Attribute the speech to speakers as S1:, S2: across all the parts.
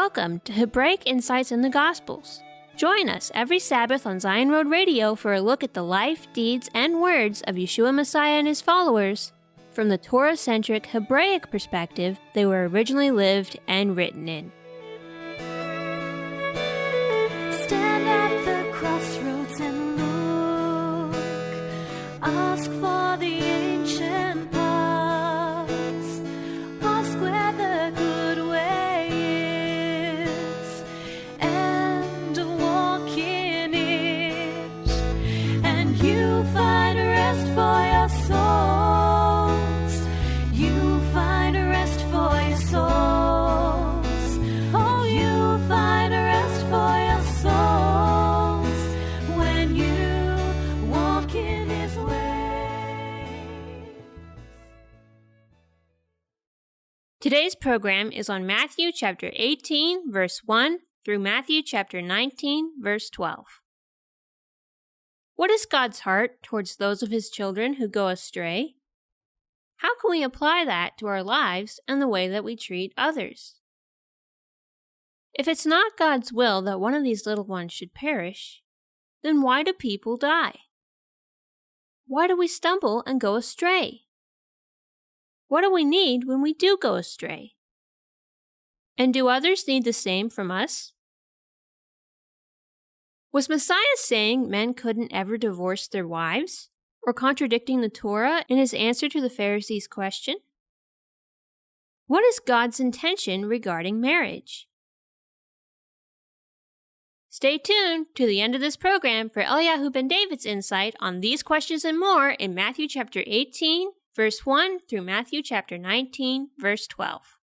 S1: Welcome to Hebraic Insights in the Gospels. Join us every Sabbath on Zion Road Radio for a look at the life, deeds, and words of Yeshua Messiah and his followers from the Torah-centric Hebraic perspective they were originally lived and written in.
S2: Stand at the crossroads and look. Ask for the ancient paths. Ask where the good way is, and walk in it. And you find rest for your souls. You find rest for your souls. Oh, you find rest for your souls when you walk in his ways.
S1: Today's program is on Matthew chapter 18, verse 1 through Matthew chapter 19, verse 12. What is God's heart towards those of his children who go astray? How can we apply that to our lives and the way that we treat others? If it's not God's will that one of these little ones should perish, then why do people die? Why do we stumble and go astray? What do we need when we do go astray? And do others need the same from us? Was Messiah saying men couldn't ever divorce their wives, or contradicting the Torah in his answer to the Pharisees' question? What is God's intention regarding marriage? Stay tuned to the end of this program for Eliyahu ben David's insight on these questions and more in Matthew chapter 18, verse 1 through Matthew chapter 19, verse 12.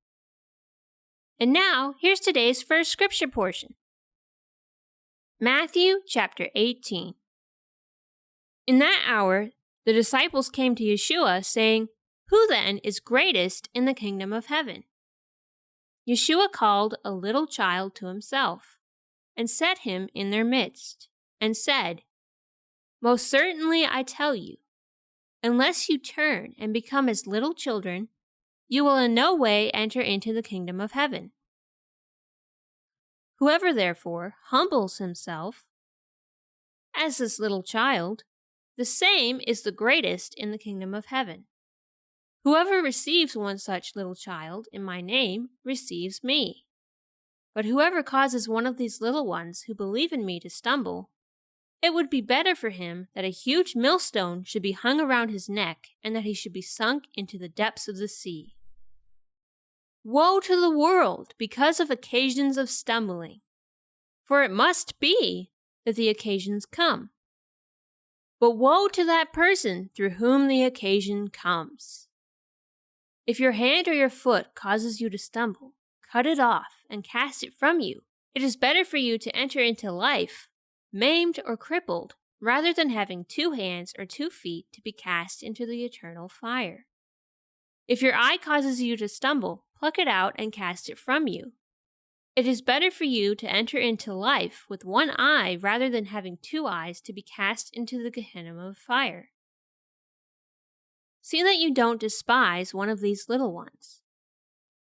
S1: And now, here's today's first scripture portion. Matthew chapter 18. In that hour, the disciples came to Yeshua, saying, "Who then is greatest in the kingdom of heaven?" Yeshua called a little child to himself, and set him in their midst, and said, "Most certainly I tell you, unless you turn and become as little children, you will in no way enter into the kingdom of heaven. Whoever therefore humbles himself as this little child, the same is the greatest in the kingdom of heaven. Whoever receives one such little child in my name receives me. But whoever causes one of these little ones who believe in me to stumble, it would be better for him that a huge millstone should be hung around his neck and that he should be sunk into the depths of the sea. Woe to the world because of occasions of stumbling, for it must be that the occasions come. But woe to that person through whom the occasion comes. If your hand or your foot causes you to stumble, cut it off and cast it from you. It is better for you to enter into life, maimed or crippled, rather than having 2 hands or 2 feet to be cast into the eternal fire. If your eye causes you to stumble, pluck it out and cast it from you. It is better for you to enter into life with 1 eye rather than having 2 eyes to be cast into the Gehenna of fire. See that you don't despise one of these little ones.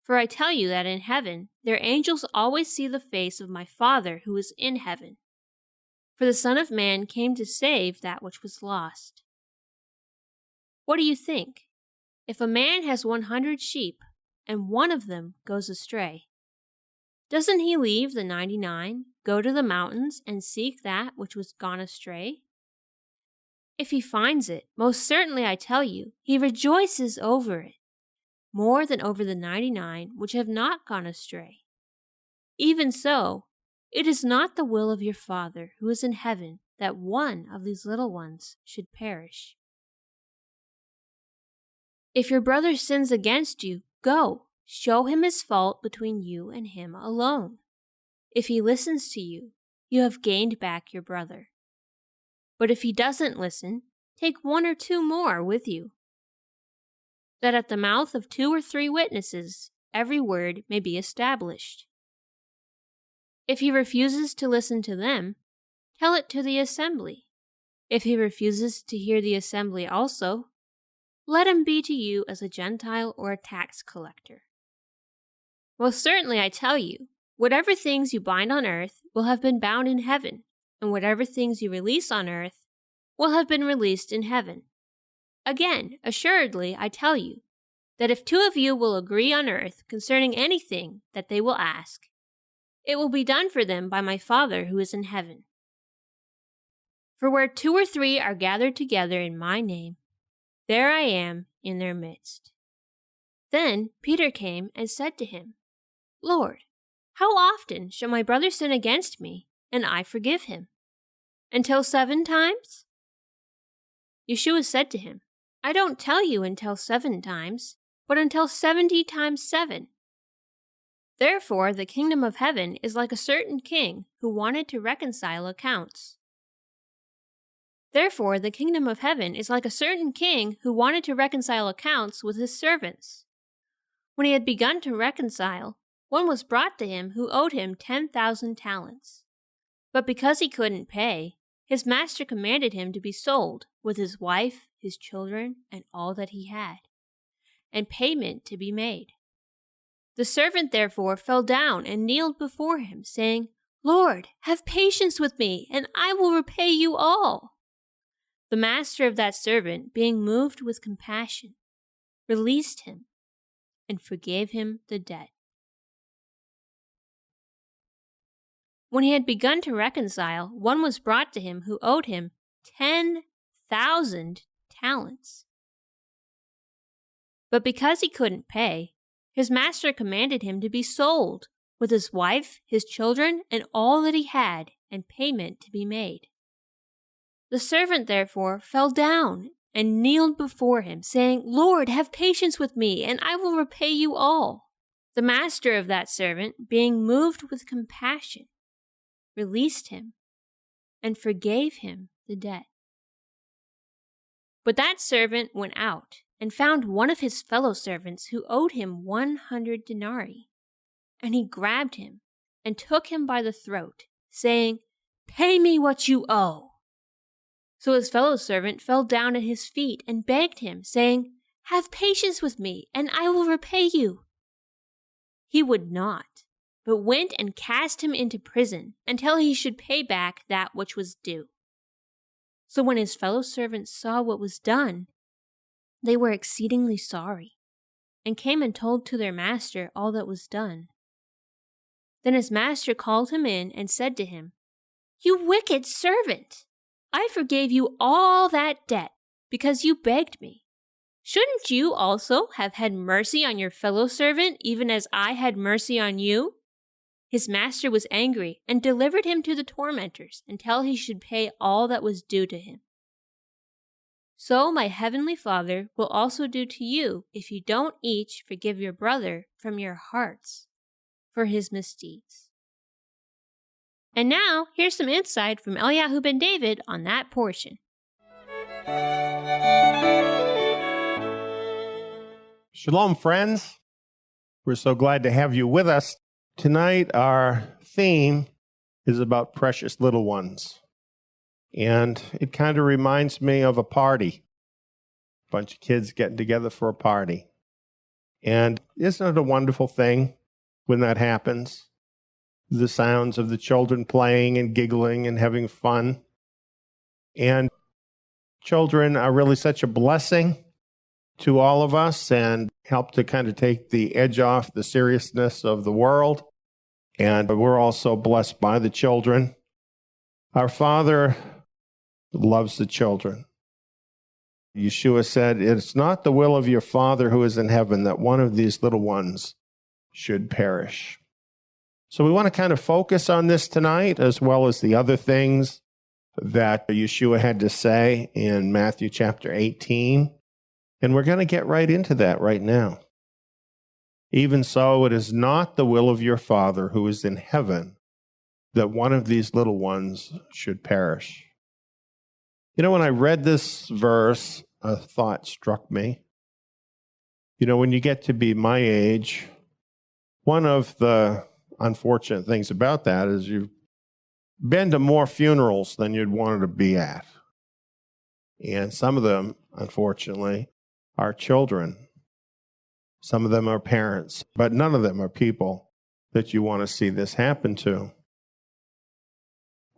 S1: For I tell you that in heaven their angels always see the face of my Father who is in heaven. For the Son of Man came to save that which was lost. What do you think? If a man has 100 sheep, and one of them goes astray, doesn't he leave the 99, go to the mountains, and seek that which was gone astray? If he finds it, most certainly I tell you, he rejoices over it, more than over the 99 which have not gone astray. Even so, it is not the will of your Father who is in heaven that one of these little ones should perish. If your brother sins against you, go, show him his fault between you and him alone. If he listens to you, you have gained back your brother. But if he doesn't listen, take 1 or 2 more with you, that at the mouth of 2 or 3 witnesses every word may be established. If he refuses to listen to them, tell it to the assembly. If he refuses to hear the assembly also, let him be to you as a Gentile or a tax collector. Most certainly I tell you, Whatever things you bind on earth will have been bound in heaven, and whatever things you release on earth will have been released in heaven. Again, assuredly, I tell you, that if two of you will agree on earth concerning anything that they will ask, it will be done for them by my Father who is in heaven. For where 2 or 3 are gathered together in my name, there I am in their midst. Then Peter came and said to him, Lord, how often shall my brother sin against me, and I forgive him? Until 7 times? YESHUA said to him, I don't tell you until 7 times, but until 70 times 7. Therefore the kingdom of heaven is like a certain king who wanted to reconcile accounts. Therefore the kingdom of heaven is like a certain king who wanted to reconcile accounts with his servants. When he had begun to reconcile, one was brought to him who owed him 10,000 talents. But because he couldn't pay, his master commanded him to be sold, with his wife, his children, and all that he had, and payment to be made. The servant therefore fell down and kneeled before him, saying, Lord, have patience with me, and I will repay you all. The master of that servant, being moved with compassion, released him and forgave him the debt. When he had begun to reconcile, one was brought to him who owed him 10,000 talents. But because he couldn't pay, his master commanded him to be sold, with his wife, his children, and all that he had, and payment to be made. The servant therefore fell down and kneeled before him, saying, Lord, have patience with me, and I will repay you all. The master of that servant, being moved with compassion, released him and forgave him the debt. But that servant went out and found one of his fellow servants who owed him 100 denarii. And he grabbed him and took him by the throat, saying, Pay me what you owe. So his fellow servant fell down at his feet and begged him, saying, Have patience with me, and I will repay you. He would not, but went and cast him into prison until he should pay back that which was due. So when his fellow servants saw what was done, they were exceedingly sorry, and came and told to their master all that was done. Then his master called him in and said to him, You wicked servant! I forgave you all that debt because you begged me. Shouldn't you also have had mercy on your fellow servant, even as I had mercy on you? His master was angry and delivered him to the tormentors until he should pay all that was due to him. So my heavenly Father will also do to you if you don't each forgive your brother from your hearts for his misdeeds. And now, here's some insight from Eliyahu ben David on that portion.
S3: Shalom, friends. We're so glad to have you with us. Tonight, our theme is about precious little ones. And it kind of reminds me of a party. A bunch of kids getting together for a party. And isn't it a wonderful thing when that happens? The sounds of the children playing and giggling and having fun. And children are really such a blessing to all of us and help to kind of take the edge off the seriousness of the world. And we're also blessed by the children. Our Father loves the children. YESHUA said, It's not the will of your Father who is in heaven that one of these little ones should perish. So we want to kind of focus on this tonight, as well as the other things that YESHUA had to say in Matthew chapter 18. And we're going to get right into that right now. Even so, it is not the will of your Father who is in heaven that one of these little ones should perish. You know, when I read this verse, a thought struck me. You know, when you get to be my age, one of the unfortunate things about that is you've been to more funerals than you'd wanted to be at. And some of them, unfortunately, are children. Some of them are parents, but none of them are people that you want to see this happen to.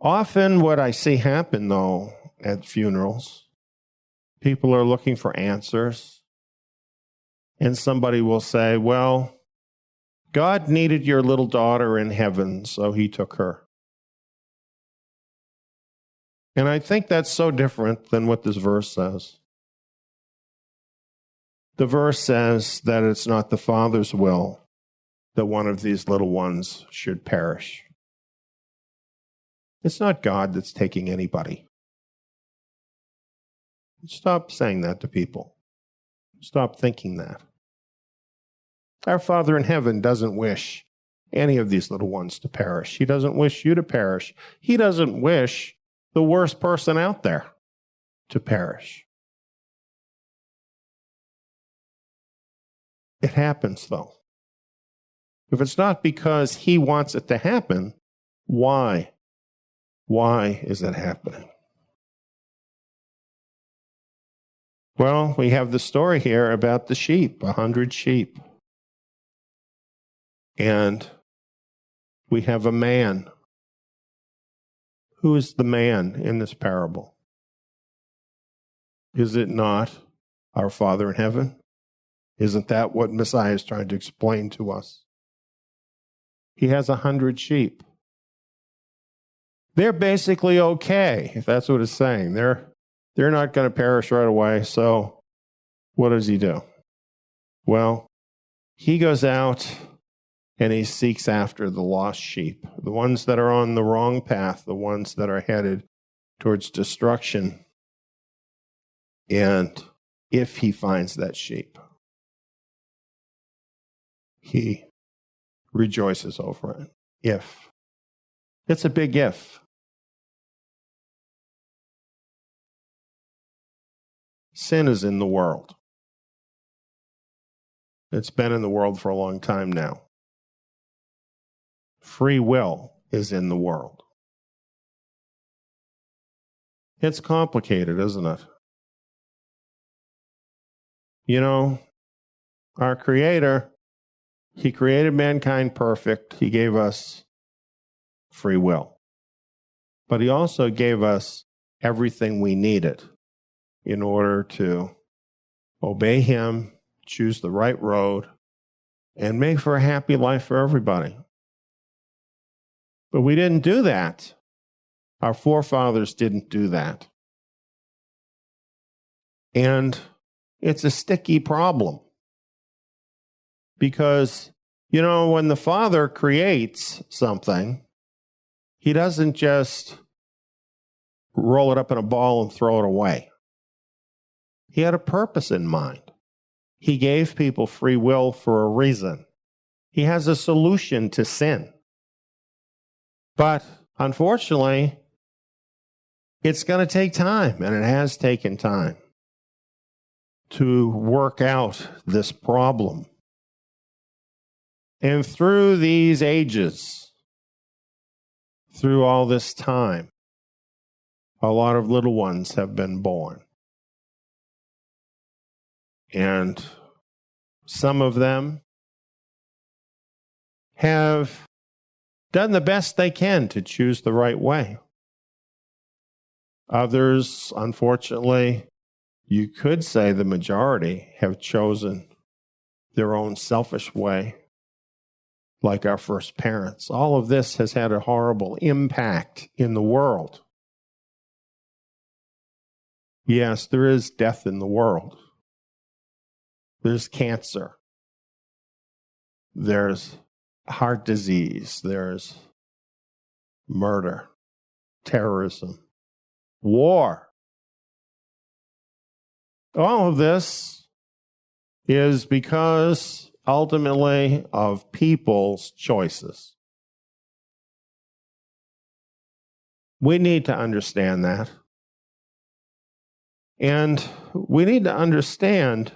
S3: Often what I see happen, though, at funerals, people are looking for answers. And somebody will say, well, God needed your little daughter in heaven, so he took her. And I think that's so different than what this verse says. The verse says that it's not the Father's will that one of these little ones should perish. It's not God that's taking anybody. Stop saying that to people. Stop thinking that. Our Father in heaven doesn't wish any of these little ones to perish. He doesn't wish you to perish. He doesn't wish the worst person out there to perish. It happens, though. If it's not because he wants it to happen, why? Why is it happening? Well, we have the story here about the sheep, 100 sheep. And we have a man. Who is the man in this parable? Is it not our Father in heaven? Isn't that what Messiah is trying to explain to us? He has 100 sheep. They're basically okay, if that's what it's saying. They're not going to perish right away, so what does he do? Well, he goes out and he seeks after the lost sheep, the ones that are on the wrong path, the ones that are headed towards destruction. And if he finds that sheep, he rejoices over it. If. It's a big if. Sin is in the world. It's been in the world for a long time now. Free will is in the world. It's complicated, isn't it? You know, our Creator, he created mankind perfect. He gave us free will. But he also gave us everything we needed in order to obey him, choose the right road, and make for a happy life for everybody. But we didn't do that. Our forefathers didn't do that. And it's a sticky problem. Because, you know, when the Father creates something, he doesn't just roll it up in a ball and throw it away. He had a purpose in mind. He gave people free will for a reason. He has a solution to sin. But unfortunately, it's going to take time, and it has taken time to work out this problem. And through these ages, through all this time, a lot of little ones have been born. And some of them have done the best they can to choose the right way. Others, unfortunately, you could say the majority have chosen their own selfish way, like our first parents. All of this has had a horrible impact in the world. Yes, there is death in the world. There's cancer. There's heart disease. There's murder, terrorism, war. All of this is because, ultimately, of people's choices. We need to understand that. And we need to understand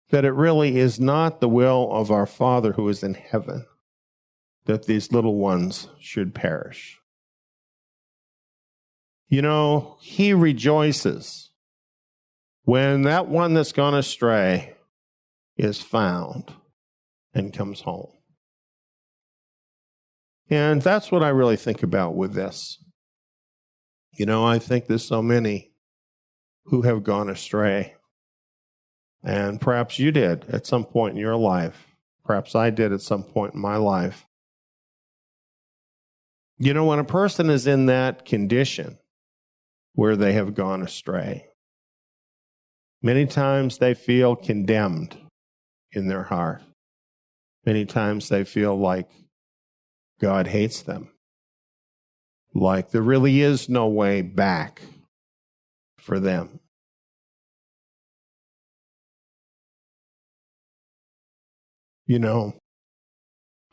S3: that it really is not the will of our Father who is in heaven that these little ones should perish. You know, he rejoices when that one that's gone astray is found and comes home. And that's what I really think about with this. I think there's so many who have gone astray. And perhaps you did at some point in your life. Perhaps I did at some point in my life. When a person is in that condition where they have gone astray, many times they feel condemned in their heart. Many times they feel like God hates them, like there really is no way back for them.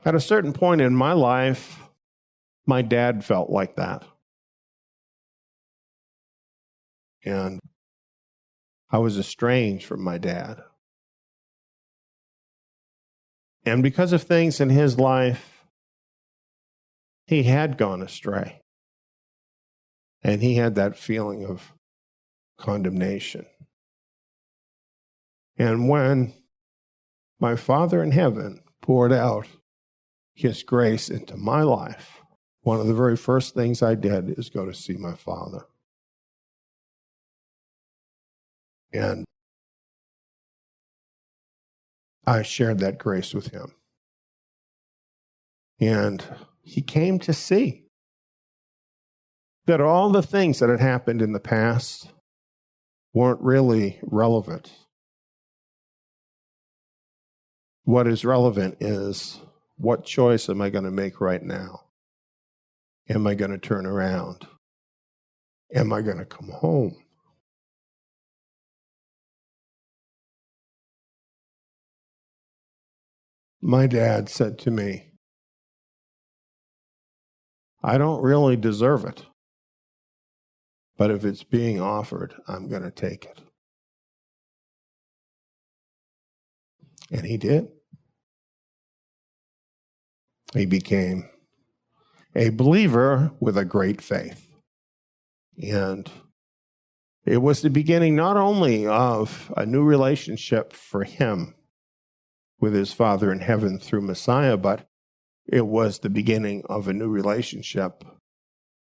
S3: At a certain point in my life, my dad felt like that. And I was estranged from my dad. And because of things in his life, he had gone astray. And he had that feeling of condemnation. And when my Father in heaven poured out his grace into my life, one of the very first things I did is go to see my Father. And I shared that grace with him. And he came to see that all the things that had happened in the past weren't really relevant. What is relevant is, what choice am I going to make right now? Am I going to turn around? Am I going to come home? My dad said to me, I don't really deserve it, but if it's being offered, I'm going to take it. And he did. He became a believer with a great faith. And it was the beginning not only of a new relationship for him with his Father in heaven through Messiah, but it was the beginning of a new relationship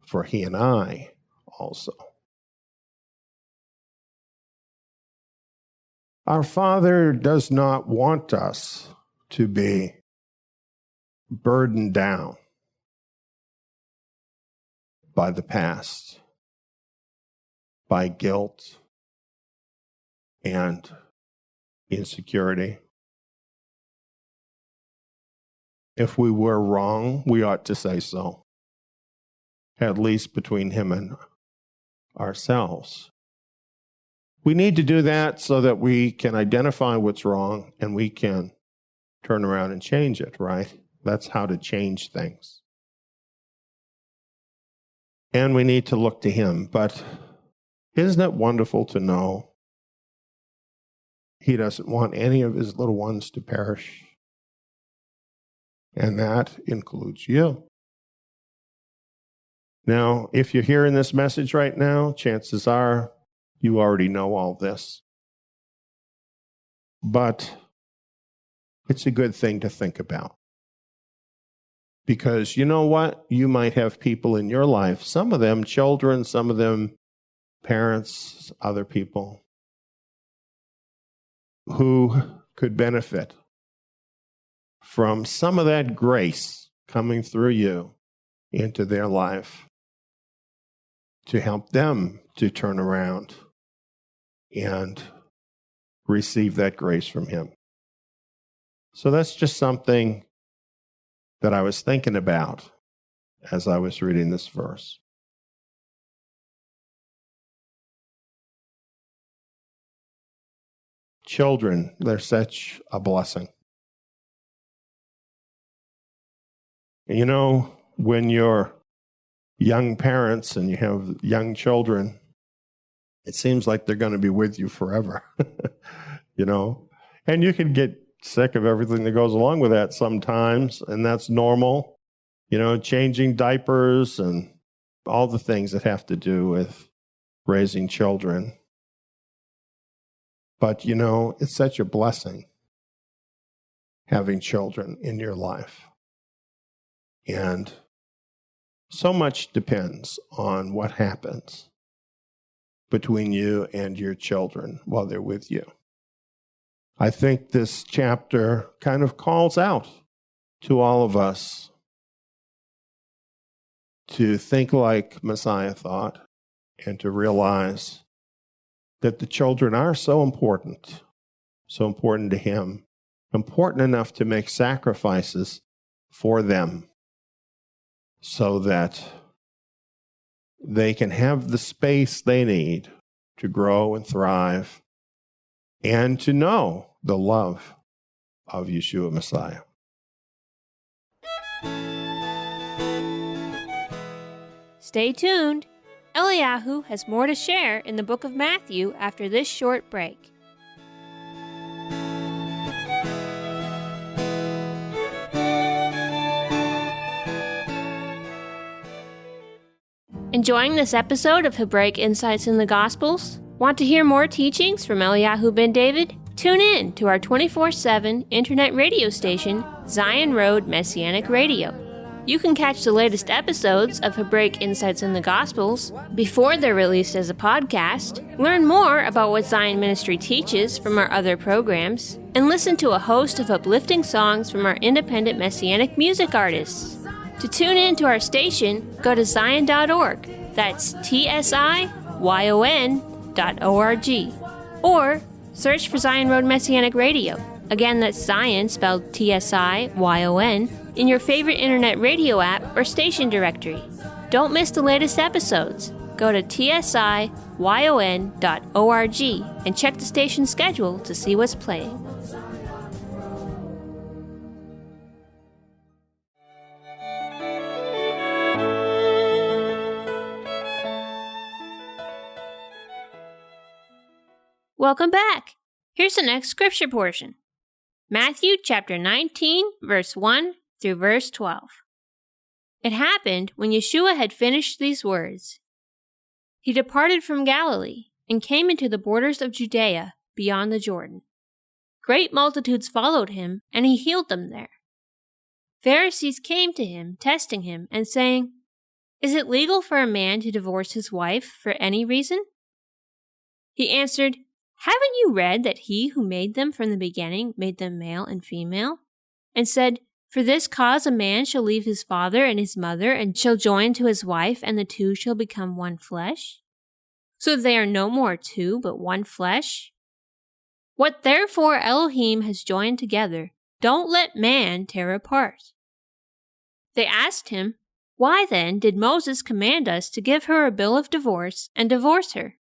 S3: for he and I also. Our Father does not want us to be burdened down by the past, by guilt and insecurity. If we were wrong, we ought to say so, at least between him and ourselves. We need to do that so that we can identify what's wrong and we can turn around and change it, right? That's how to change things. And we need to look to him. But isn't it wonderful to know he doesn't want any of his little ones to perish? And that includes you. Now, if you're hearing this message right now, chances are you already know all this. But it's a good thing to think about. Because you know what? You might have people in your life, some of them children, some of them parents, other people, who could benefit from some of that grace coming through you into their life to help them to turn around and receive that grace from him. So that's just something that I was thinking about as I was reading this verse. Children, they're such a blessing. You know, when you're young parents and you have young children, it seems like they're going to be with you forever, you know. And you can get sick of everything that goes along with that sometimes, and that's normal. You know, changing diapers and all the things that have to do with raising children. But, you know, it's such a blessing having children in your life. And so much depends on what happens between you and your children while they're with you. I think this chapter kind of calls out to all of us to think like Messiah thought and to realize that the children are so important to him, important enough to make sacrifices for them so that they can have the space they need to grow and thrive and to know the love of YESHUA Messiah.
S1: Stay tuned. Eliyahu has more to share in the book of Matthew after this short break. Enjoying this episode of Hebraic Insights in the Gospels? Want to hear more teachings from Eliyahu ben David? Tune in to our 24/7 internet radio station, Zion Road Messianic Radio. You can catch the latest episodes of Hebraic Insights in the Gospels before they're released as a podcast, learn more about what Zion Ministry teaches from our other programs, and listen to a host of uplifting songs from our independent Messianic music artists. To tune in to our station, go to zion.org. That's TSIYON.org. Or search for Zion Road Messianic Radio. Again, that's Zion, spelled TSIYON, in your favorite internet radio app or station directory. Don't miss the latest episodes. Go to TSIYON.org and check the station schedule to see what's playing. Welcome back. Here's the next scripture portion. Matthew chapter 19, verse 1 through verse 12. It happened when YESHUA had finished these words. He departed from Galilee and came into the borders of Judea beyond the Jordan. Great multitudes followed him, and he healed them there. Pharisees came to him, testing him, and saying, "Is it legal for a man to divorce his wife for any reason?" He answered, "Haven't you read that he who made them from the beginning made them male and female, and said, 'For this cause a man shall leave his father and his mother, and shall join to his wife, and the two shall become one flesh'? So they are no more two, but one flesh. What therefore Elohim has joined together, don't let man tear apart." They asked him, "Why then did Moses command us to give her a bill of divorce and divorce her?"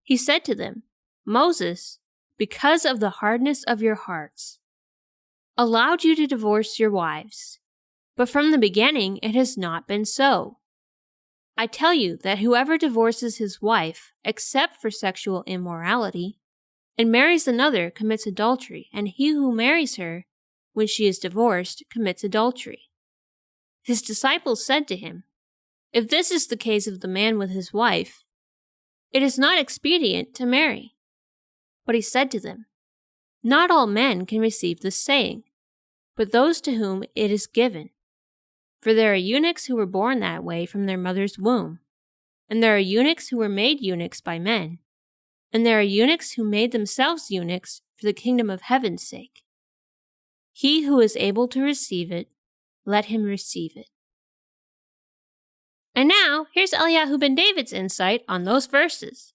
S1: He said to them, "Moses, because of the hardness of your hearts, allowed you to divorce your wives, but from the beginning it has not been so. I tell you that whoever divorces his wife, except for sexual immorality, and marries another commits adultery, and he who marries her, when she is divorced, commits adultery." His disciples said to him, "If this is the case of the man with his wife, it is not expedient to marry." But he said to them, "Not all men can receive this saying, but those to whom it is given. For there are eunuchs who were born that way from their mother's womb, and there are eunuchs who were made eunuchs by men, and there are eunuchs who made themselves eunuchs for the kingdom of heaven's sake. He who is able to receive it, let him receive it." And now, here's Eliyahu ben David's insight on those verses.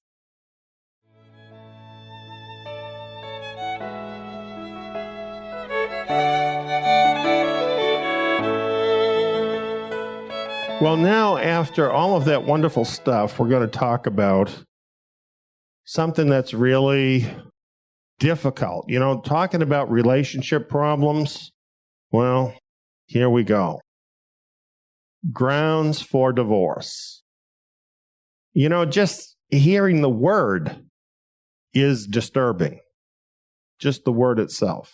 S3: Well, now, after all of that wonderful stuff, we're going to talk about something that's really difficult. You know, talking about relationship problems. Well, here we go. Grounds for divorce. You know, just hearing the word is disturbing. Just the word itself.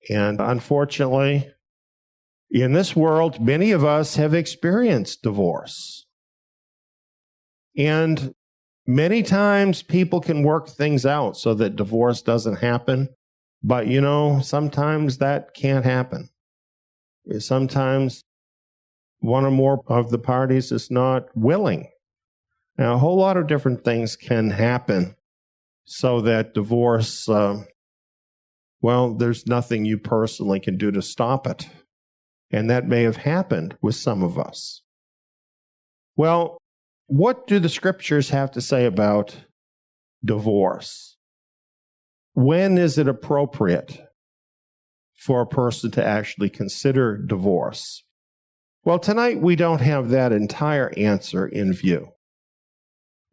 S3: And unfortunately, in this world, many of us have experienced divorce. And many times people can work things out so that divorce doesn't happen. But, sometimes that can't happen. Sometimes one or more of the parties is not willing. Now, a whole lot of different things can happen so that divorce, there's nothing you personally can do to stop it. And that may have happened with some of us. Well, what do the scriptures have to say about divorce? When is it appropriate for a person to actually consider divorce? Well, tonight we don't have that entire answer in view.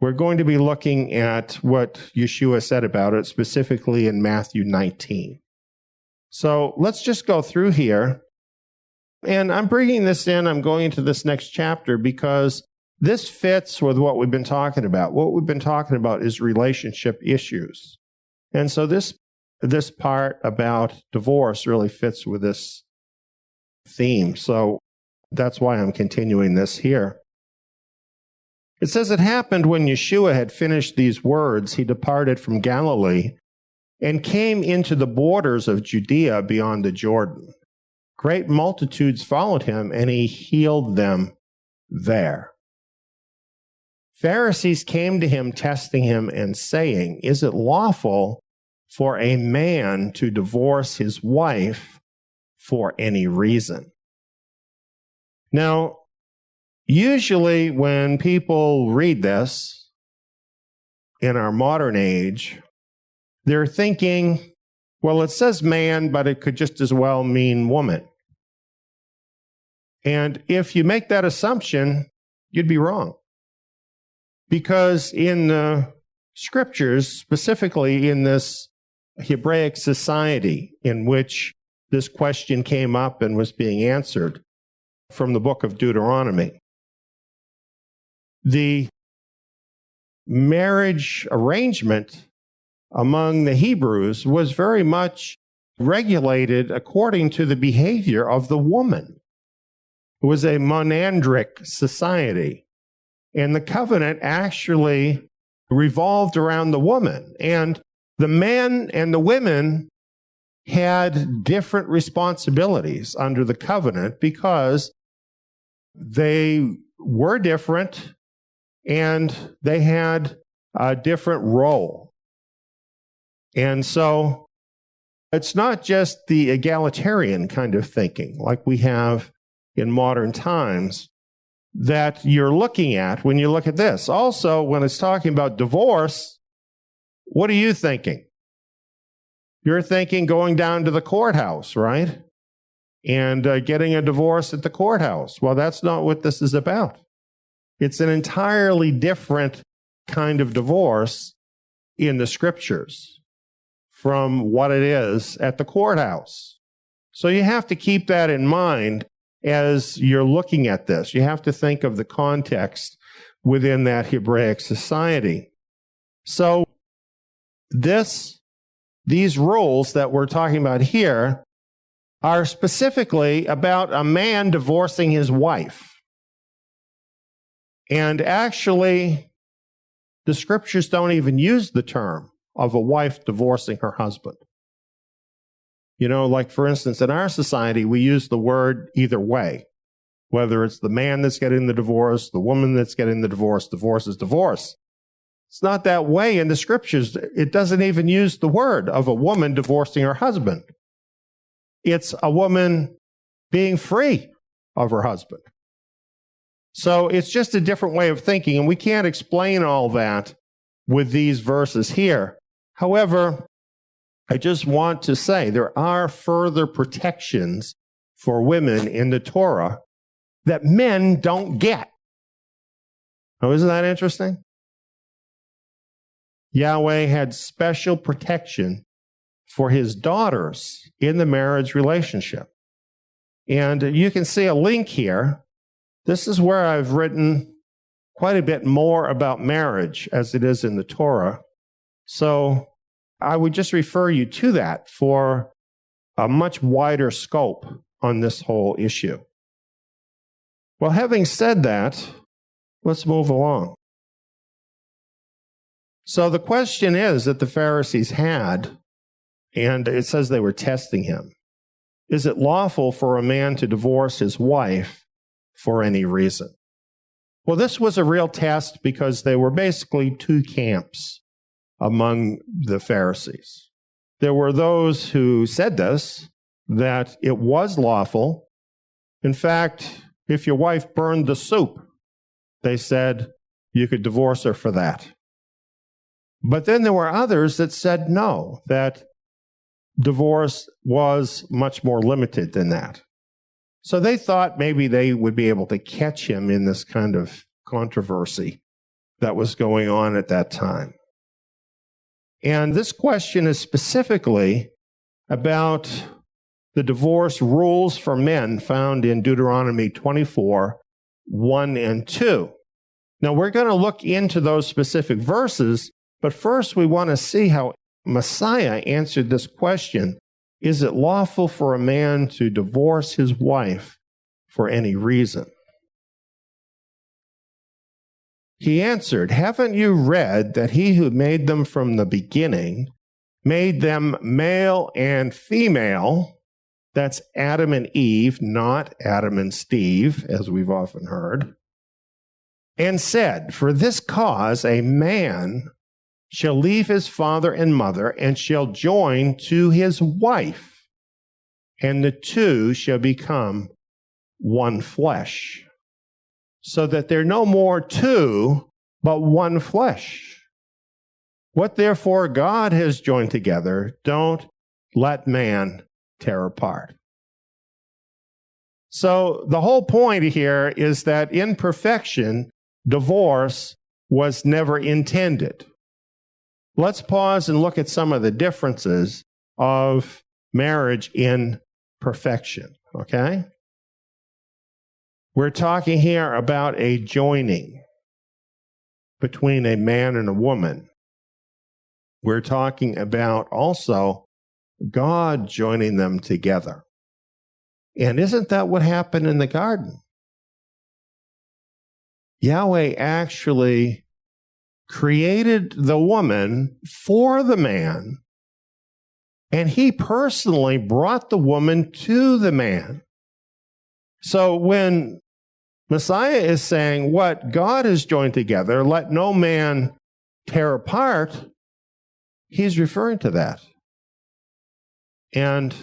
S3: We're going to be looking at what YESHUA said about it, specifically in Matthew 19. So let's just go through here. And I'm bringing this in, I'm going into this next chapter because this fits with what we've been talking about. What we've been talking about is relationship issues. And so this part about divorce really fits with this theme. So that's why I'm continuing this here. It says, it happened when YESHUA had finished these words, he departed from Galilee and came into the borders of Judea beyond the Jordan. Great multitudes followed him, and he healed them there. Pharisees came to him, testing him and saying, is it lawful for a man to divorce his wife for any reason? Now, usually when people read this in our modern age, they're thinking, well, it says man, but it could just as well mean woman. And if you make that assumption, you'd be wrong. Because in the scriptures, specifically in this Hebraic society in which this question came up and was being answered from the book of Deuteronomy, the marriage arrangement among the Hebrews was very much regulated according to the behavior of the woman. It was a monandric society. And the covenant actually revolved around the woman. And the men and the women had different responsibilities under the covenant because they were different and they had a different role. And so it's not just the egalitarian kind of thinking like we have in modern times that you're looking at when you look at this. Also, when it's talking about divorce, what are you thinking? You're thinking going down to the courthouse, right? And getting a divorce at the courthouse. Well, that's not what this is about. It's an entirely different kind of divorce in the scriptures from what it is at the courthouse. So you have to keep that in mind as you're looking at this. You have to think of the context within that Hebraic society. So these rules that we're talking about here are specifically about a man divorcing his wife. And actually, the scriptures don't even use the term of a wife divorcing her husband. Like for instance, in our society, we use the word either way. Whether it's the man that's getting the divorce, the woman that's getting the divorce, divorce is divorce. It's not that way in the scriptures. It doesn't even use the word of a woman divorcing her husband. It's a woman being free of her husband. So it's just a different way of thinking, and we can't explain all that with these verses here. However, I just want to say there are further protections for women in the Torah that men don't get. Now, isn't that interesting? Yahweh had special protection for his daughters in the marriage relationship. And you can see a link here. This is where I've written quite a bit more about marriage as it is in the Torah. So I would just refer you to that for a much wider scope on this whole issue. Well, having said that, let's move along. So the question is that the Pharisees had And it says they were testing him. Is it lawful for a man to divorce his wife for any reason? Well, this was a real test because there were basically two camps among the Pharisees. There were those who said this, that it was lawful. In fact, if your wife burned the soup, they said you could divorce her for that. But then there were others that said no, that divorce was much more limited than that. So they thought maybe they would be able to catch him in this kind of controversy that was going on at that time. And this question is specifically about the divorce rules for men found in Deuteronomy 24, 1 and 2. Now, we're going to look into those specific verses, but first we want to see how Messiah answered this question. Is it lawful for a man to divorce his wife for any reason? He answered, haven't you read that he who made them from the beginning made them male and female? That's Adam and Eve, not Adam and Steve, as we've often heard. And said, for this cause a man shall leave his father and mother and shall join to his wife, and the two shall become one flesh. So that they're no more two, but one flesh. What therefore God has joined together, don't let man tear apart. So the whole point here is that in perfection, divorce was never intended. Let's pause and look at some of the differences of marriage in perfection, okay? We're talking here about a joining between a man and a woman. We're talking about also God joining them together. And isn't that what happened in the garden? Yahweh actually created the woman for the man, and he personally brought the woman to the man. So when Messiah is saying what God has joined together, let no man tear apart, he's referring to that. And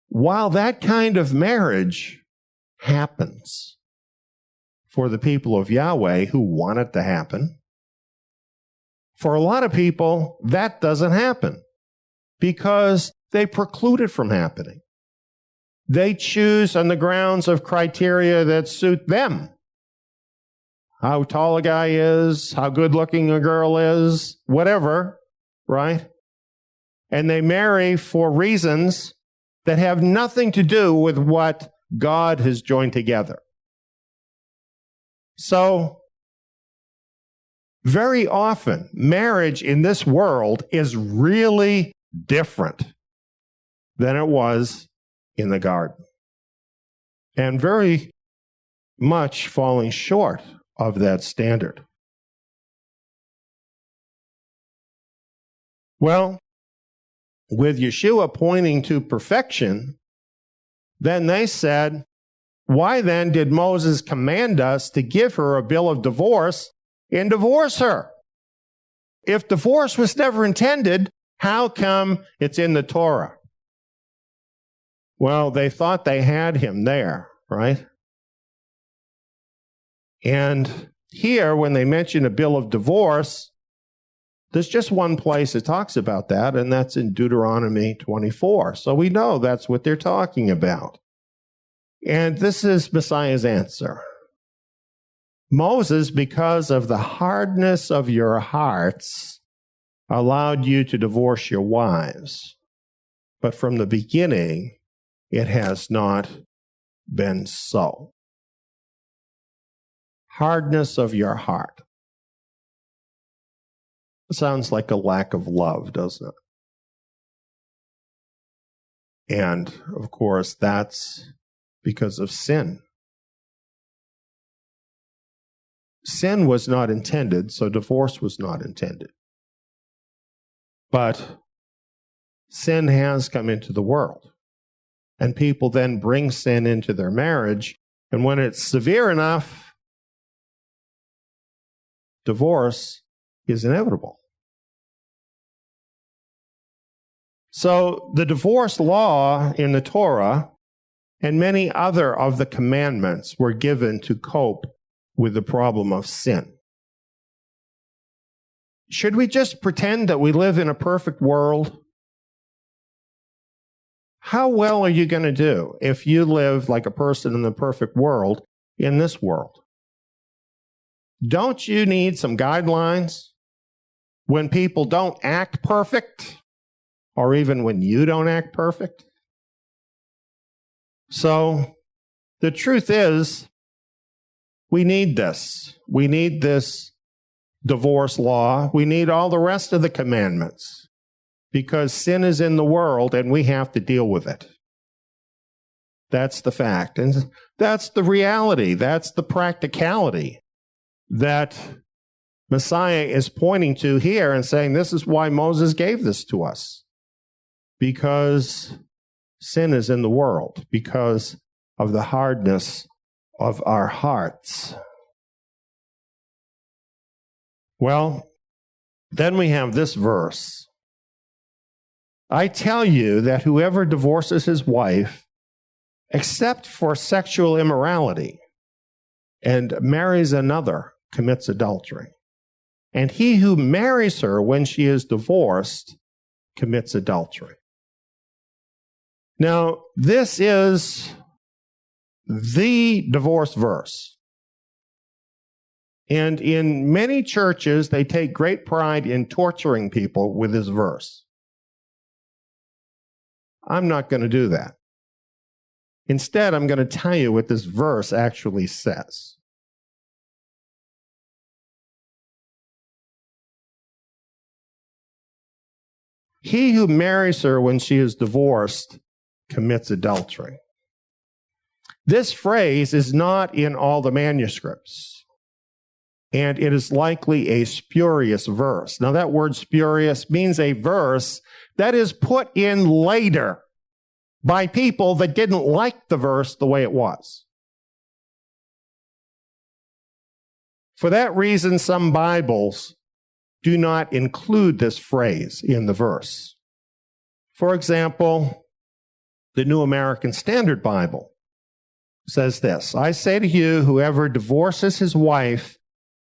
S3: while that kind of marriage happens for the people of Yahweh who want it to happen, for a lot of people, that doesn't happen because they preclude it from happening. They choose on the grounds of criteria that suit them. How tall a guy is, how good looking a girl is, whatever, right? And they marry for reasons that have nothing to do with what God has joined together. So, very often, marriage in this world is really different than it was in the garden, and very much falling short of that standard. Well, with YESHUA pointing to perfection, then they said, why then did Moses command us to give her a bill of divorce and divorce her? If divorce was never intended, how come it's in the Torah? Well, they thought they had him there, right? And here, when they mention a bill of divorce, there's just one place it talks about that, and that's in Deuteronomy 24. So we know that's what they're talking about. And this is Messiah's answer. Moses, because of the hardness of your hearts, allowed you to divorce your wives. But from the beginning, it has not been so. Hardness of your heart. Sounds like a lack of love, doesn't it? And, of course, that's because of sin. Sin was not intended, so divorce was not intended. But sin has come into the world. And people then bring sin into their marriage. And when it's severe enough, divorce is inevitable. So the divorce law in the Torah and many other of the commandments were given to cope with the problem of sin. Should we just pretend that we live in a perfect world? How well are you going to do if you live like a person in the perfect world in this world? Don't you need some guidelines when people don't act perfect, or even when you don't act perfect? So the truth is, we need this. We need this divorce law. We need all the rest of the commandments because sin is in the world and we have to deal with it. That's the fact. And that's the reality. That's the practicality that Messiah is pointing to here and saying this is why Moses gave this to us. Because sin is in the world, because of the hardness of our hearts. Well, then we have this verse. I tell you that whoever divorces his wife, except for sexual immorality, and marries another, commits adultery. And he who marries her when she is divorced commits adultery. Now, this is the divorce verse. And in many churches, they take great pride in torturing people with this verse. I'm not going to do that. Instead, I'm going to tell you what this verse actually says. He who marries her when she is divorced commits adultery. This phrase is not in all the manuscripts, and it is likely a spurious verse. Now, that word spurious means a verse that is put in later by people that didn't like the verse the way it was. For that reason, some Bibles do not include this phrase in the verse. For example, the New American Standard Bible says this, I say to you, whoever divorces his wife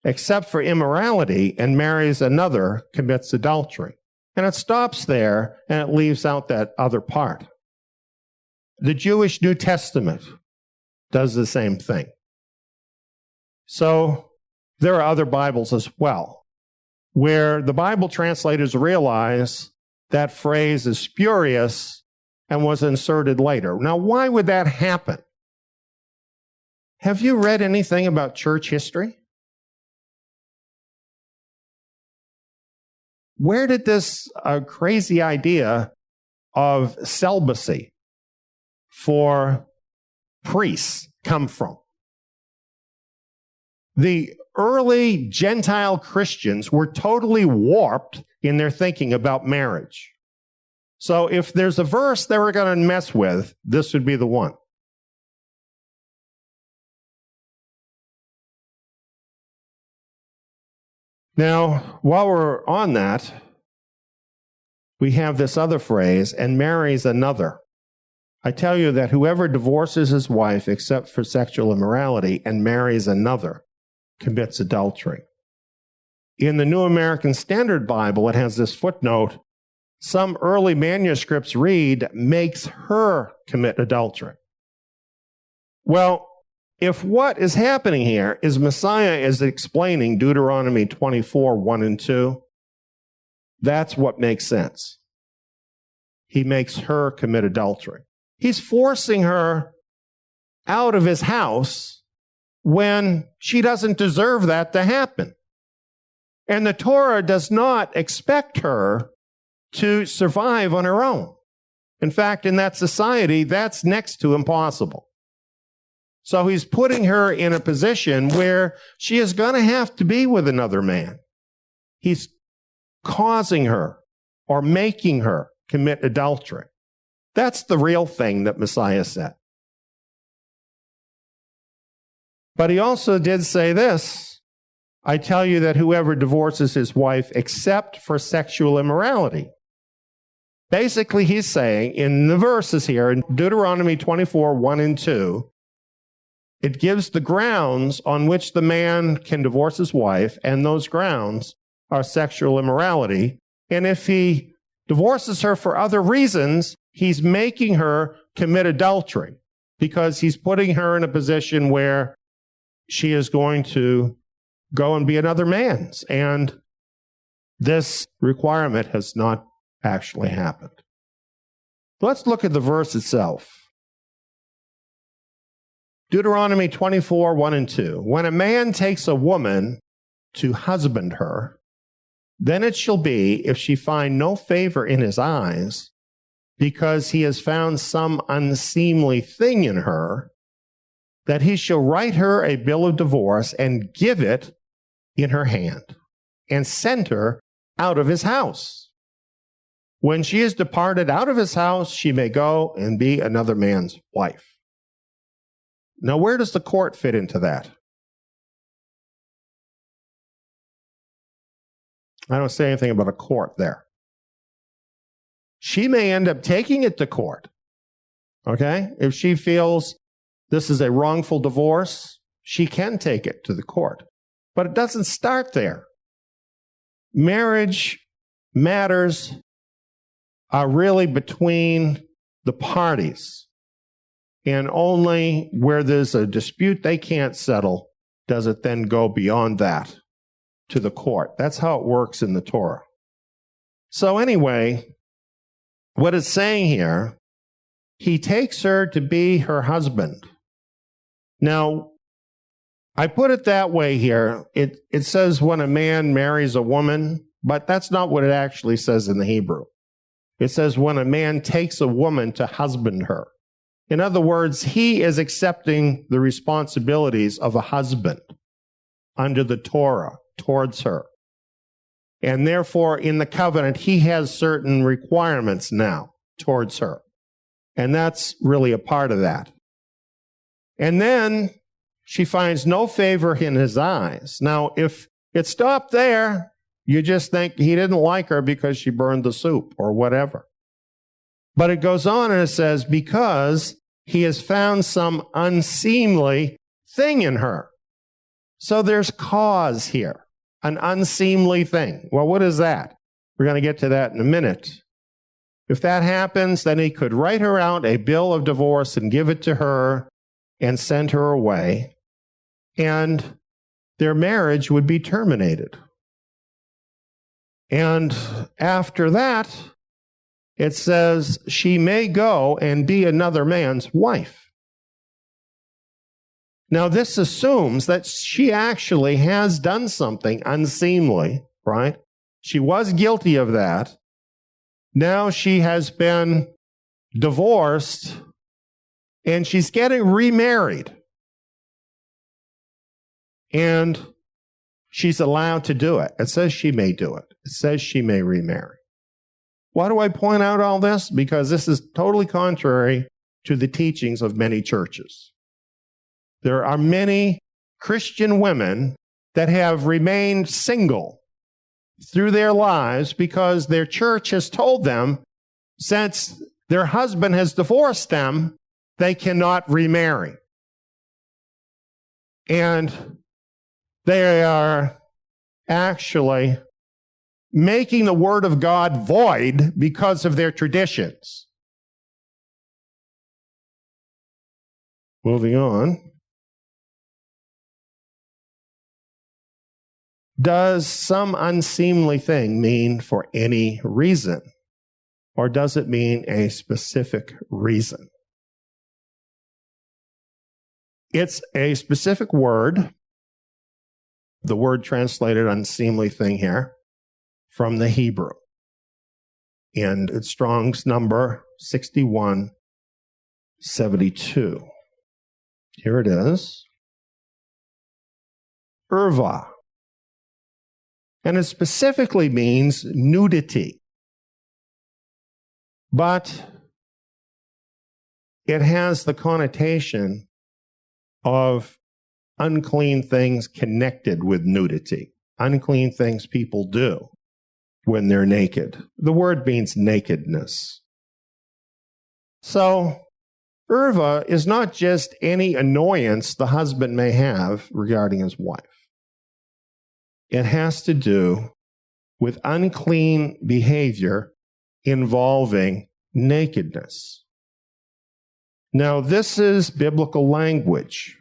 S3: except for immorality and marries another commits adultery. And it stops there and it leaves out that other part. The Jewish New Testament does the same thing. So there are other Bibles as well, where the Bible translators realize that phrase is spurious and was inserted later. Now, why would that happen? Have you read anything about church history? Where did this crazy idea of celibacy for priests come from? The early Gentile Christians were totally warped in their thinking about marriage. So if there's a verse they were going to mess with, this would be the one. Now, while we're on that, we have this other phrase, and marries another. I tell you that whoever divorces his wife except for sexual immorality and marries another commits adultery. In the New American Standard Bible, it has this footnote. Some early manuscripts read, makes her commit adultery. Well, if what is happening here is Messiah is explaining Deuteronomy 24, 1 and 2, that's what makes sense. He makes her commit adultery. He's forcing her out of his house when she doesn't deserve that to happen. And the Torah does not expect her to survive on her own. In fact, in that society, that's next to impossible. So he's putting her in a position where she is going to have to be with another man. He's causing her or making her commit adultery. That's the real thing that Messiah said. But he also did say this, I tell you that whoever divorces his wife except for sexual immorality. Basically, he's saying in the verses here, in Deuteronomy 24, 1 and 2, it gives the grounds on which the man can divorce his wife, and those grounds are sexual immorality. And if he divorces her for other reasons, he's making her commit adultery because he's putting her in a position where she is going to go and be another man's. And this requirement has not actually happened. Let's look at the verse itself. Deuteronomy 24, 1 and 2. When a man takes a woman to husband her, then it shall be, if she find no favor in his eyes, because he has found some unseemly thing in her, that he shall write her a bill of divorce and give it in her hand, and send her out of his house. When she is departed out of his house, she may go and be another man's wife. Now, where does the court fit into that? I don't say anything about a court there. She may end up taking it to court, okay? If she feels this is a wrongful divorce, she can take it to the court. But it doesn't start there. Marriage matters are really between the parties. And only where there's a dispute they can't settle does it then go beyond that to the court. That's how it works in the Torah. So anyway, what it's saying here, he takes her to be her husband. Now, I put it that way here. It says when a man marries a woman, but that's not what it actually says in the Hebrew. It says when a man takes a woman to husband her. In other words, he is accepting the responsibilities of a husband under the Torah towards her. And therefore, in the covenant, he has certain requirements now towards her. And that's really a part of that. And then she finds no favor in his eyes. Now, if it stopped there, you just think he didn't like her because she burned the soup or whatever. But it goes on and it says, because he has found some unseemly thing in her. So there's cause here, an unseemly thing. Well, what is that? We're going to get to that in a minute. If that happens, then he could write her out a bill of divorce and give it to her and send her away, and their marriage would be terminated. And after that, it says she may go and be another man's wife. Now, this assumes that she actually has done something unseemly, right? She was guilty of that. Now she has been divorced, and she's getting remarried. And she's allowed to do it. It says she may do it. It says she may remarry. Why do I point out all this? Because this is totally contrary to the teachings of many churches. There are many Christian women that have remained single through their lives because their church has told them, since their husband has divorced them, they cannot remarry. And they are actually making the word of God void because of their traditions. Moving on. Does some unseemly thing mean for any reason? Or does it mean a specific reason? It's a specific word, the word translated unseemly thing here, from the Hebrew. And it's Strong's number 6172. Here it is. Irva. And it specifically means nudity. But it has the connotation of unclean things connected with nudity, unclean things people do when they're naked. The word means nakedness. So, Urva is not just any annoyance the husband may have regarding his wife. It has to do with unclean behavior involving nakedness. Now, this is biblical language.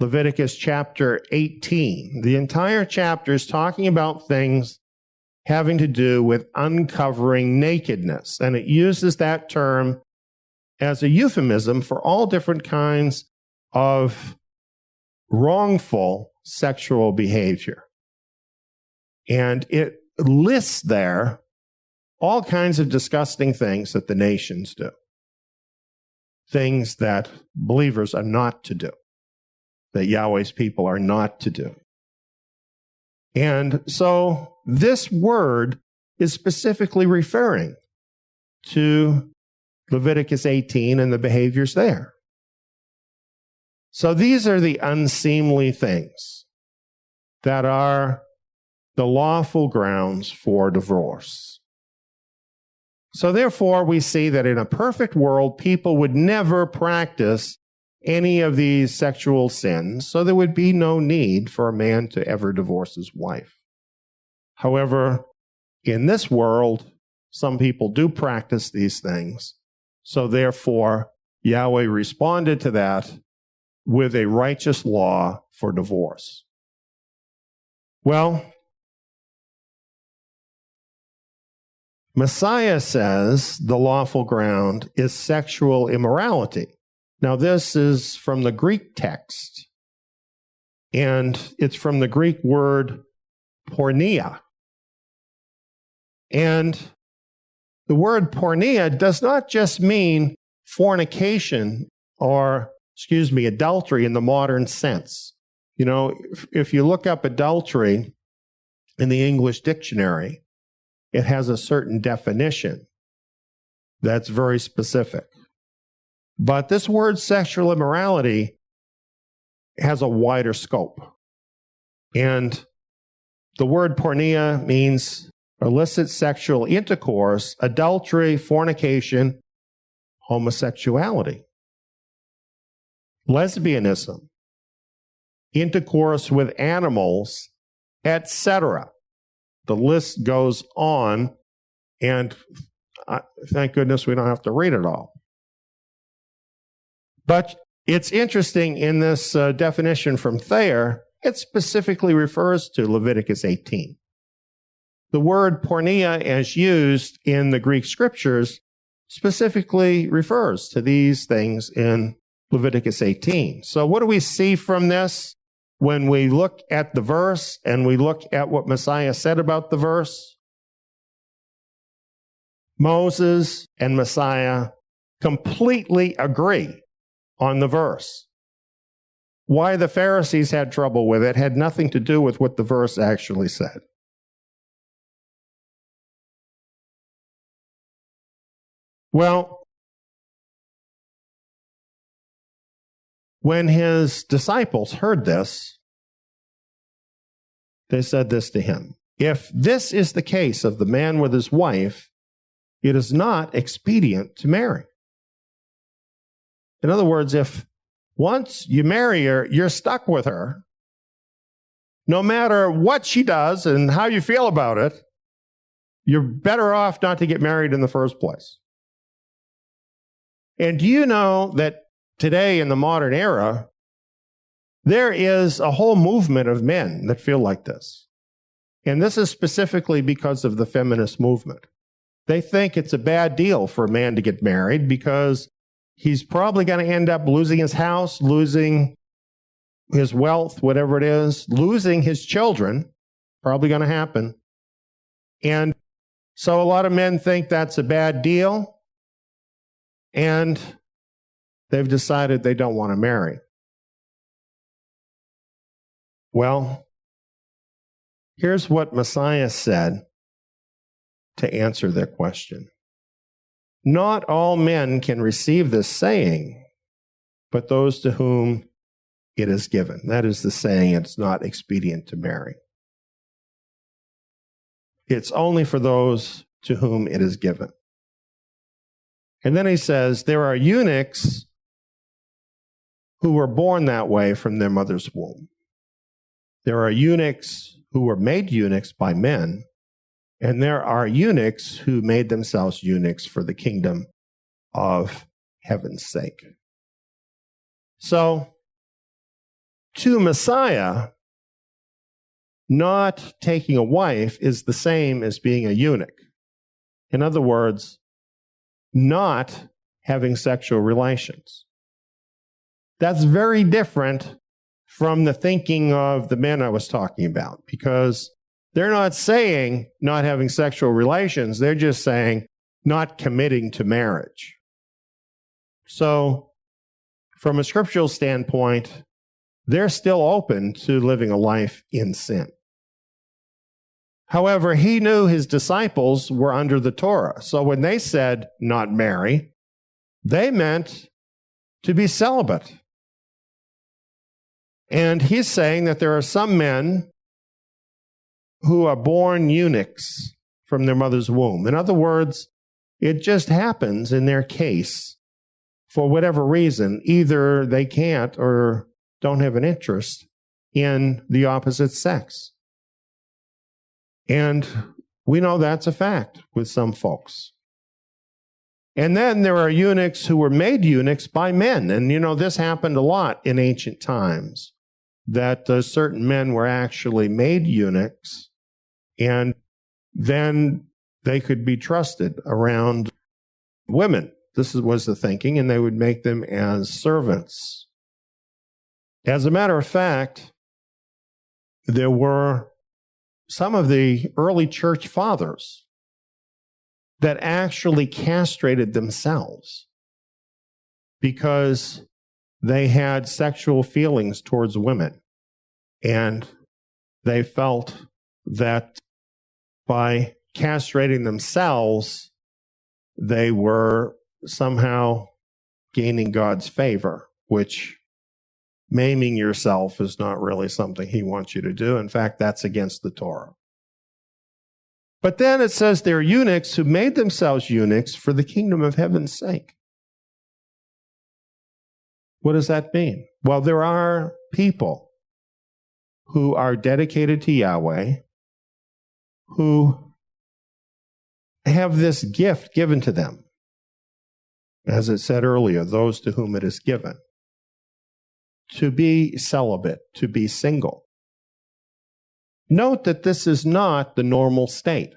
S3: Leviticus chapter 18. The entire chapter is talking about things having to do with uncovering nakedness, and it uses that term as a euphemism for all different kinds of wrongful sexual behavior. And it lists there all kinds of disgusting things that the nations do, things that believers are not to do, that Yahweh's people are not to do. And so this word is specifically referring to Leviticus 18 and the behaviors there. So these are the unseemly things that are the lawful grounds for divorce. So therefore, we see that in a perfect world, people would never practice any of these sexual sins, so there would be no need for a man to ever divorce his wife. However, in this world, some people do practice these things, so therefore, Yahweh responded to that with a righteous law for divorce. Well, Messiah says the lawful ground is sexual immorality. Now, this is from the Greek text, and it's from the Greek word porneia. And the word porneia does not just mean fornication or, adultery in the modern sense. You know, if you look up adultery in the English dictionary, it has a certain definition that's very specific. But this word sexual immorality has a wider scope. And the word porneia means illicit sexual intercourse, adultery, fornication, homosexuality, lesbianism, intercourse with animals, etc. The list goes on, and thank goodness we don't have to read it all. But it's interesting in this definition from Thayer, it specifically refers to Leviticus 18. The word porneia, as used in the Greek scriptures, specifically refers to these things in Leviticus 18. So what do we see from this when we look at the verse and we look at what Messiah said about the verse? Moses and Messiah completely agree on the verse. Why the Pharisees had trouble with it had nothing to do with what the verse actually said. Well, when his disciples heard this, they said this to him: "If this is the case of the man with his wife, it is not expedient to marry." In other words, if once you marry her, you're stuck with her. No matter what she does and how you feel about it, you're better off not to get married in the first place. And do you know that today in the modern era, there is a whole movement of men that feel like this? And this is specifically because of the feminist movement. They think it's a bad deal for a man to get married because he's probably going to end up losing his house, losing his wealth, whatever it is, losing his children, probably going to happen. And so a lot of men think that's a bad deal, and they've decided they don't want to marry. Well, here's what Messiah said to answer their question. not all men can receive this saying, but those to whom it is given. That is the saying, it's not expedient to marry. It's only for those to whom it is given. And then he says, there are eunuchs who were born that way from their mother's womb. There are eunuchs who were made eunuchs by men, and there are eunuchs who made themselves eunuchs for the kingdom of heaven's sake. So, to Messiah, not taking a wife is the same as being a eunuch. In other words, not having sexual relations. That's very different from the thinking of the men I was talking about, because they're not saying not having sexual relations, they're just saying not committing to marriage. So, from a scriptural standpoint, they're still open to living a life in sin. However, he knew his disciples were under the Torah. So when they said not marry, they meant to be celibate. And he's saying that there are some men who are born eunuchs from their mother's womb. In other words, it just happens in their case, for whatever reason, either they can't or don't have an interest in the opposite sex. And we know that's a fact with some folks. And then there are eunuchs who were made eunuchs by men. And you know, this happened a lot in ancient times, that certain men were actually made eunuchs, and then they could be trusted around women. This was the thinking, and they would make them as servants. As a matter of fact, there were some of the early church fathers that actually castrated themselves because they had sexual feelings towards women. And they felt that by castrating themselves, they were somehow gaining God's favor, which maiming yourself is not really something he wants you to do. In fact, that's against the Torah. But then it says there are eunuchs who made themselves eunuchs for the kingdom of heaven's sake. What does that mean? Well, there are people who are dedicated to Yahweh, who have this gift given to them. As it said earlier, those to whom it is given, to be celibate, to be single. Note that this is not the normal state.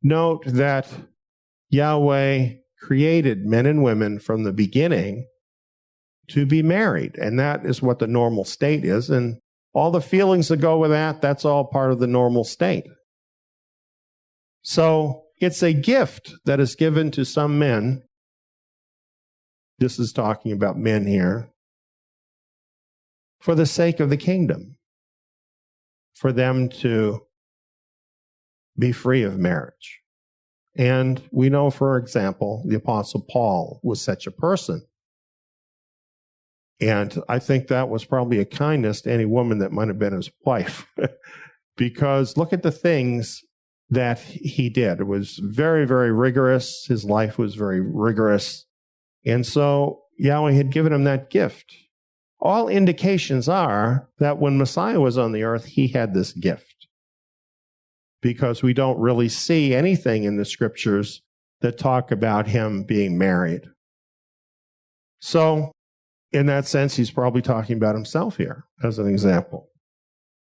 S3: Note that Yahweh created men and women from the beginning to be married, and that is what the normal state is, and all the feelings that go with that, that's all part of the normal state. So it's a gift that is given to some men. This is talking about men here, for the sake of the kingdom, for them to be free of marriage. And we know, for example, the Apostle Paul was such a person. And I think that was probably a kindness to any woman that might have been his wife. Because look at the things that he did. It was very, very rigorous. His life was very rigorous. And so Yahweh had given him that gift. All indications are that when Messiah was on the earth, he had this gift. Because we don't really see anything in the scriptures that talk about him being married. So, in that sense, he's probably talking about himself here as an example.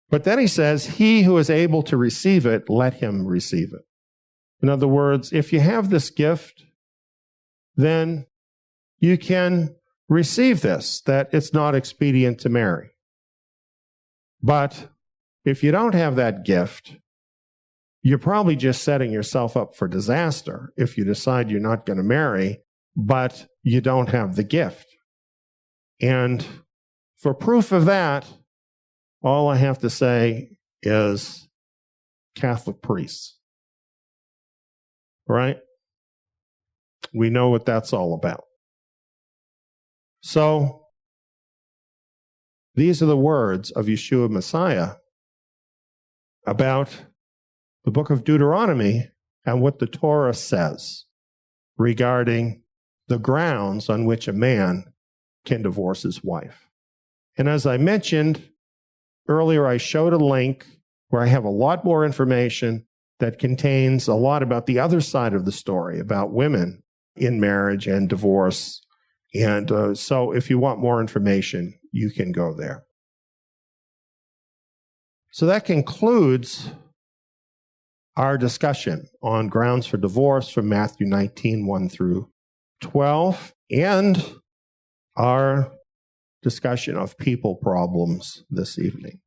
S3: But then he says, he who is able to receive it, let him receive it. In other words, if you have this gift, then you can receive this, that it's not expedient to marry. But if you don't have that gift, you're probably just setting yourself up for disaster if you decide you're not going to marry, but you don't have the gift. And for proof of that, all I have to say is Catholic priests. Right? We know what that's all about. So, these are the words of Yeshua Messiah about the book of Deuteronomy and what the Torah says regarding the grounds on which a man can divorce his wife. And as I mentioned earlier, I showed a link where I have a lot more information that contains a lot about the other side of the story, about women in marriage and divorce. And so if you want more information, you can go there. So that concludes our discussion on grounds for divorce from Matthew 19, 1 through 12, and our discussion of people problems this evening.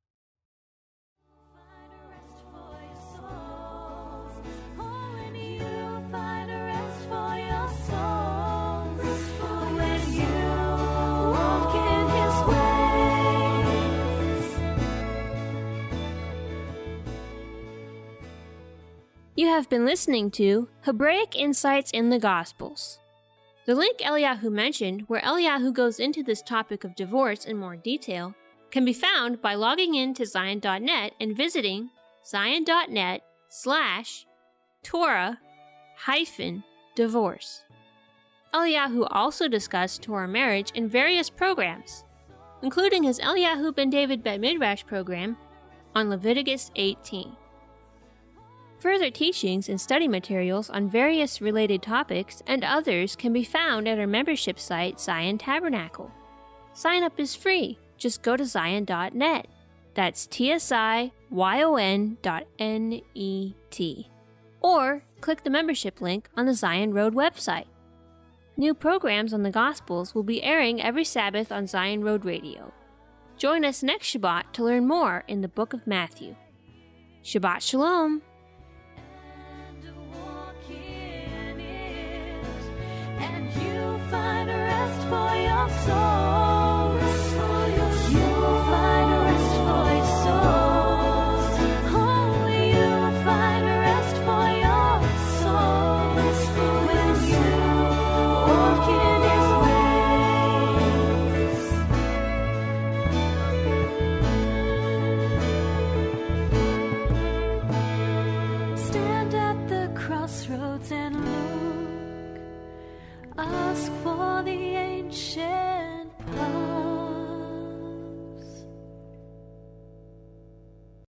S1: You have been listening to Hebraic Insights in the Gospels. The link Eliyahu mentioned, where Eliyahu goes into this topic of divorce in more detail, can be found by logging in to Zion.net and visiting zion.net/Torah-divorce. Eliyahu also discussed Torah marriage in various programs, including his Eliyahu ben David Bet Midrash program on Leviticus 18. Further teachings and study materials on various related topics and others can be found at our membership site, Zion Tabernacle. Sign up is free. Just go to Zion.net. That's TSIYON.net. Or click the membership link on the Zion Road website. New programs on the Gospels will be airing every Sabbath on Zion Road Radio. Join us next Shabbat to learn more in the book of Matthew. Shabbat Shalom!
S2: And you find rest for your soul.